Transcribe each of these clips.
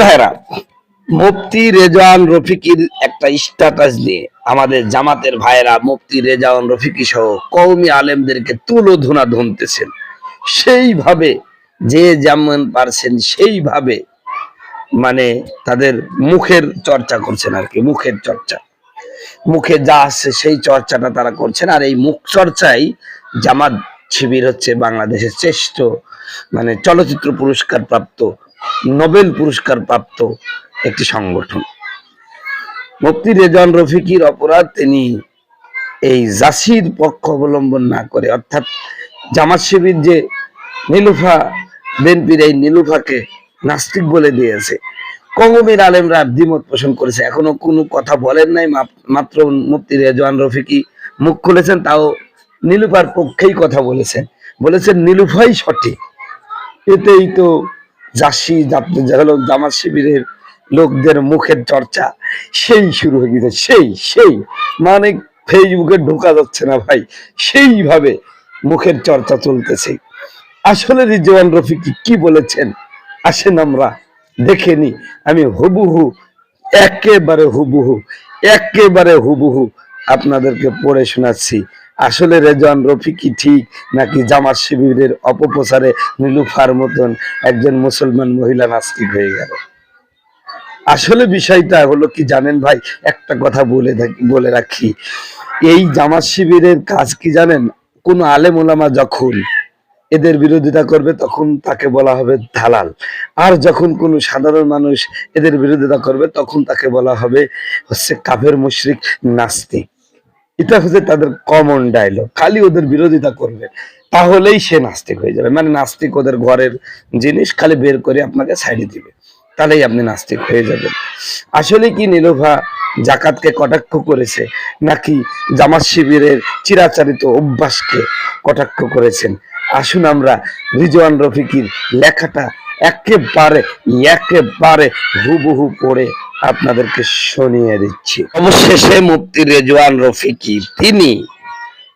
ভাইরা, মুফতি রেজওয়ান রফিকির একটা স্ট্যাটাস নিয়ে আমাদের জামাতের ভাইরা মুফতি রেজওয়ান রফিকি সহ কওমি আলেমদেরকে তুলোধনা ধরতেছেন। সেইভাবে যে যেমন পারছেন সেইভাবে মানে তাদের মুখের চর্চা করছেন আর কি। মুখের চর্চা, মুখে যা আসছে সেই চর্চাটা তারা করছেন। আর এই মুখ চর্চাই জামাত শিবির হচ্ছে বাংলাদেশের শ্রেষ্ঠ চলচ্চিত্র পুরস্কার প্রাপ্ত, নোবেল পুরস্কার প্রাপ্ত একটি সংগঠন। মুফতি রেজওয়ান রফিকির অপরাধ, তিনি এই জাসির পক্ষ অবলম্বন না করে, অর্থাৎ জামাত শিবির যে নীলুফা বিএনপির এই নীলুফাকে নাস্তিক বলে দিয়েছে, কওমের আলেমরা দ্বিমত পোষণ করেছে, এখনো কোনো কথা বলেন নাই। মাত্র মুফতি রেজওয়ান রফিকি মুখ খুলেছেন, তাও নীলুফার পক্ষেই কথা বলেছেন, বলেছেন নীলুফাই সঠিক। এতেই তো জাসি জামাত শিবিরের লোকদের মুখের চর্চা সেই শুরু হয়ে গেছে। সেই ফেসবুকে ঢোকা যাচ্ছে না ভাই, সেইভাবে মুখের চর্চা চলতেছে। আসলে রেজওয়ান রফিকি কি বলেছেন আসেন আমরা দেখে নি। আমি হুবহু একেবারে হুবহু আপনাদেরকে পড়ে শোনাচ্ছি। আসলে রেজওয়ান রফিকি ঠিক নাকি জামাত শিবিরের অপপ্রচারে নীলুফার মতন একজন মুসলমান মহিলা নাস্তিক হয়ে গেল? আসলে বিষয়টা হলো কি জানেন ভাই, একটা কথা বলে রাখি, এই জামাত শিবিরের কাজ কি জানেন? কোন আলেম ওলামা যখন এদের বিরোধিতা করবে তখন তাকে বলা হবে দালাল, আর যখন কোন সাধারণ মানুষ এদের বিরোধিতা করবে তখন তাকে বলা হবে হচ্ছে কাফের মুশরিক নাস্তিক। এটা হচ্ছে তাদের কমন ডায়লগ। খালি ওদের বিরোধিতা করবে তাহলেই সে নাস্তিক হয়ে যাবে। নাস্তিক ওদের ঘরের জিনিস, খালি বের করে আপনাকে সাইডে দিবে, তাহলেই আপনি নাস্তিক হয়ে যাবেন। আসলে কি নীলুফা জাকাতকে কটাক্ষ করেছে নাকি জামাত শিবিরের চিরাচরিত অভ্যাসকে কটাক্ষ করেছেন? আসুন আমরা রেজওয়ান রফিকির লেখাটা একেবারে হুবহু পড়ে আপনাদেরকে শুনিয়ে দিচ্ছি। অবশেষে মুফতি রেজওয়ান রফিকি তিনি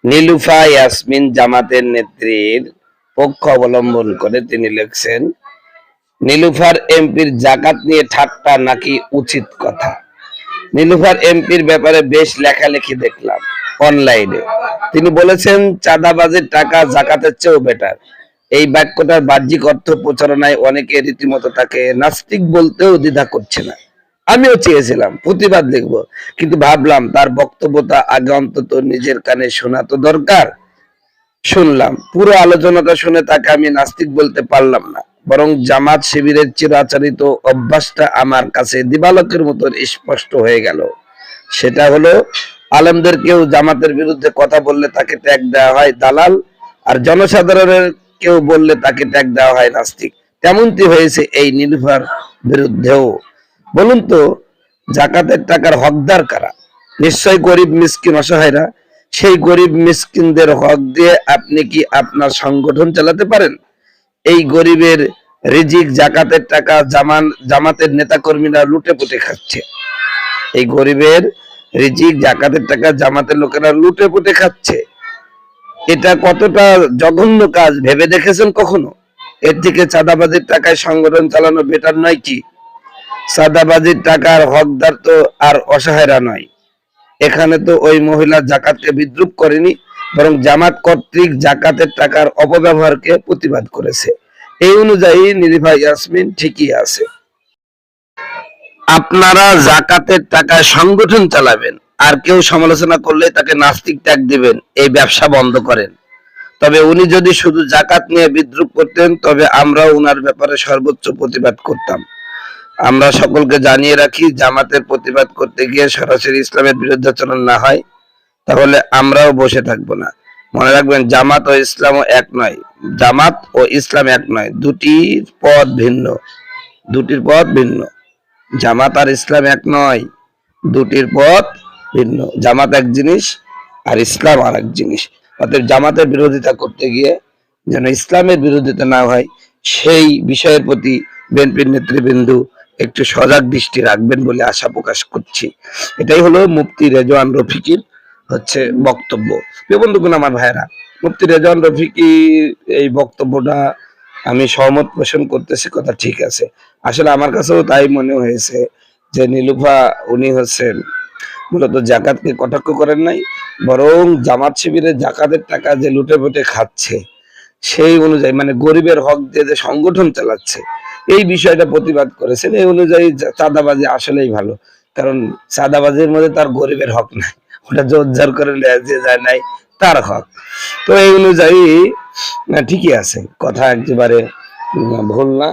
নীলুফা ইয়াসমিন জামাতের নেত্রীর পক্ষ অবলম্বন করে তিনি লিখছেন, নীলুফার এমপির জাকাত নিয়ে ঠাট্টা নাকি উচিত কথা। নীলুফার এমপির ব্যাপারে বেশ লেখালেখি দেখলাম অনলাইনে। তিনি বলেছেন চাঁদাবাজির টাকা জাকাতের চেয়েও বেটার। এই বাক্যটার বাহ্যিক অর্থ প্রচারণায় অনেকে রীতিমতো তাকে নাস্তিক বলতেও দ্বিধা করছে না। আমিও চেয়েছিলাম প্রতিবাদ লিখবো, কিন্তু ভাবলাম তার বক্তব্যটা আগে অন্তত নিজের কানে শোনা তো দরকার। শুনলাম, পুরো আলোচনাটা শুনে তাকে আমি নাস্তিক বলতে পারলাম না, বরং জামাত শিবিরের চিরাচরিত অভ্যাসটা আমার কাছে দিবালোকের মতো স্পষ্ট হয়ে গেল। সেটা হলো, আলেমদের কেউ জামাতের বিরুদ্ধে কথা বললে তাকে ট্যাগ দেওয়া হয় দালাল, আর জনসাধারণের কেউ বললে তাকে ট্যাগ দেওয়া হয় নাস্তিক। তেমনটি হয়েছে এই নীলুফার বিরুদ্ধেও। বলুন তো, জাকাতের টাকার হকদার কারা? নিশ্চয় গরিব মিসকিন অসহায়রা। সেই গরিব মিসকিনদের হক দিয়ে আপনি কি আপনার সংগঠন চালাতে পারেন? এই গরিবের রিজিক জাকাতের টাকা জামাতের নেতাকর্মীরা লুটে পুটে খাচ্ছে। এই গরিবের রিজিক জাকাতের টাকা জামাতের লোকেরা লুটে পুটে খাচ্ছে। এটা কতটা জঘন্য কাজ ভেবে দেখেছেন কখনো? এর থেকে চাঁদাবাজির টাকায় সংগঠন চালানো বেটার নয় কি? চাঁদাবাজির টাকার হকদার তো আর অসহায়রা নয়। এখানে তো ওই মহিলা জাকাতকে বিদ্রুপ করেনি, বরং জামাত কর্তৃক জাকাতের টাকার অপব্যবহারকে প্রতিবাদ করেছে। এই অনুযায়ী নীলুফা ইয়াসমিন ঠিকই আছে। আপনারা জাকাতের টাকায় সংগঠন চালাবেন, আর কেউ সমালোচনা করলে তাকে নাস্তিক ট্যাগ দিবেন। এই ব্যবসা বন্ধ করেন। তবে উনি যদি শুধু জাকাত নিয়ে বিদ্রুপ করতেন তবে আমরাও উনার ব্যাপারে সর্বোচ্চ প্রতিবাদ করতাম। আমরা সকলকে জানিয়ে রাখি, জামাতের প্রতিবাদ করতে গিয়ে সরাসরি ইসলামের বিরুদ্ধাচরণ না হয় তাহলে আমরাও বসে থাকবো না। মনে রাখবেন, জামাত ও ইসলাম এক নয়। জামাত ও ইসলাম এক নয়, দুটির পথ ভিন্ন। জামাত আর ইসলাম এক নয়, দুটির পথ ভিন্ন। জামাত এক জিনিস আর ইসলাম আর এক জিনিস। অতএব জামাতের বিরোধিতা করতে গিয়ে যেন ইসলামের বিরোধিতা না হয়, সেই বিষয়ের প্রতি বিএনপির নেতৃবৃন্দ একটু সজাগ দৃষ্টি রাখবেন বলে আশা প্রকাশ করছি। এটাই হলো মুফতি রেজওয়ান রফিকির বক্তব্য। বন্ধুগণ, আমার ভাইয়েরা, মুফতি রেজওয়ান রফিকি এই বক্তব্যটা আমি সহমত পোষণ করতেছি, কথা ঠিক আছে। আসলে আমার কাছেও তাই মনে হয়েছে যে নীলুফা উনি হচ্ছেন মূলত জাকাতকে কটাক্ষ করেন নাই, বরং জামাত শিবিরের জাকাতের টাকা যে লুটে পুটে খাচ্ছে সেই অনুযায়ী মানে গরিবের হক দিয়ে যে সংগঠন চালাচ্ছে এই বিষয়টা প্রতিবাদ করেছেন। এই অনুযায়ী চাঁদাবাজি আসলেই ভালো, কারণ চাঁদাবাজির মধ্যে তার গরিবের হক নাই, ওটা জোরজার করে যে যায় নাই তার হক। তো এই অনুযায়ী ঠিকই আছে, কথা একেবারে ভুল না।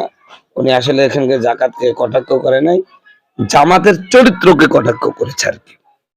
উনি আসলে এখানকার জাকাতকে কটাক্ষ করে নাই, জামাতের চরিত্রকে কটাক্ষ করেছে আর কি।